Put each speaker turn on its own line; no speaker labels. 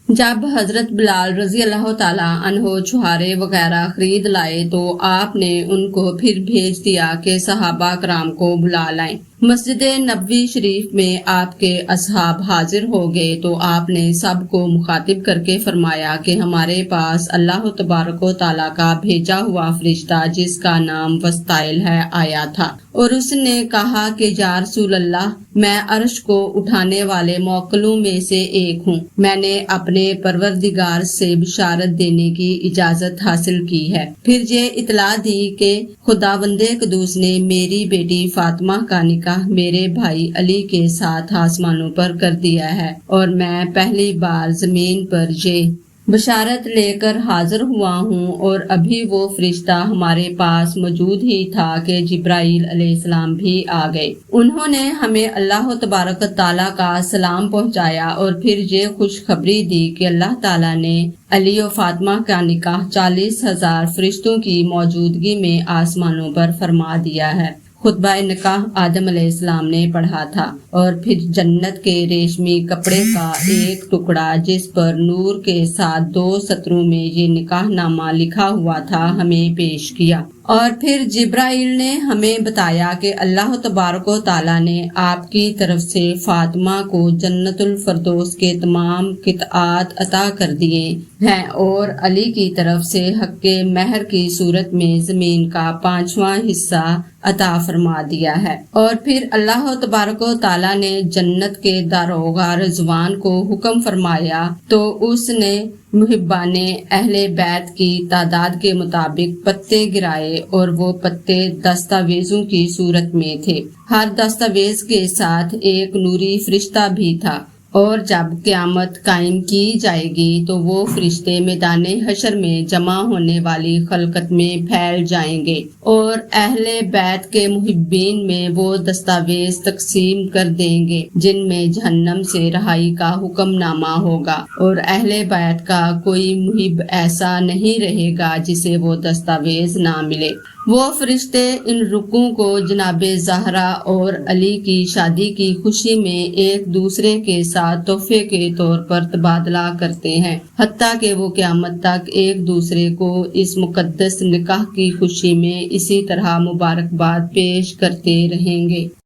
जब हजरत बिलाल रजी अल्लाह ताला अन्हो छुहारे वगैरह खरीद लाए तो आपने उनको फिर भेज दिया कि सहाबा कराम को बुला लाएं। मस्जिद नबवी शरीफ में आपके असहाब हाजिर हो गए तो आपने सबको मुखातिब करके फरमाया कि हमारे पास अल्लाह तबारक व तआला का भेजा हुआ फरिश्ता जिसका नाम वस्ताइल है आया था और उसने कहा कि या रसूल अल्लाह, मैं अर्श को उठाने वाले मौक्लों में से एक हूँ। मैंने अपने परवरदिगार से बिशारत देने की इजाजत हासिल की है। फिर ये इतला दी कि खुदावंदे कुदूस ने मेरी बेटी फातिमा का निकाह मेरे भाई अली के साथ आसमानों पर कर दिया है और मैं पहली बार जमीन पर ये बशारत लेकर हाजिर हुआ हूँ और अभी वो फरिश्ता हमारे पास मौजूद ही था कि जिब्राइल अलैहिस्सलाम भी आ गए। उन्होंने हमें अल्लाह तबारक ताला का सलाम पहुँचाया और फिर ये खुशखबरी दी कि अल्लाह ताला ने अली और फातिमा का निकाह 40,000 फरिश्तों की मौजूदगी में आसमानों पर फरमा दिया है। खुतबा निकाह आदम अलैहिस्सलाम ने पढ़ा था और फिर जन्नत के रेशमी कपड़े का एक टुकड़ा जिस पर नूर के साथ 2 सत्रों में ये निकाहनामा लिखा हुआ था हमें पेश किया और फिर जिब्राइल ने हमें बताया कि अल्लाह तबारक व तआला ने आपकी तरफ से फातिमा को जन्नतुल फरदौस के तमाम कितात अता कर दिए हैं और अली की तरफ से हक्के महर की सूरत में जमीन का 5वां हिस्सा अता फरमा दिया है। और फिर अल्लाह तबारक व तआला ने जन्नत के दारोगा रिजवान को हुक्म फरमाया तो उसने मुहिब्बाने अहले बैत की तादाद के मुताबिक पत्ते गिराए और वो पत्ते दस्तावेजों की सूरत में थे। हर दस्तावेज के साथ एक नूरी फरिश्ता भी था और जब क़यामत कायम की जाएगी तो वो फरिश्ते मैदाने हशर में जमा होने वाली खलकत में फैल जाएंगे और अहले बैत के मुहिब्बीन में वो दस्तावेज तकसीम कर देंगे जिनमें जहन्नम से रहाई का हुक्मनामा होगा और अहले बैत का कोई मुहिब ऐसा नहीं रहेगा जिसे वो दस्तावेज ना मिले। वो फरिश्ते इन रुकों को जनाबे ज़हरा और अली की शादी की खुशी में एक दूसरे के साथ तोहफे के तौर पर तबादला करते हैं, हत्ता कि वो क़यामत तक एक दूसरे को इस मुकद्दस निकाह की खुशी में इसी तरह मुबारकबाद पेश करते रहेंगे।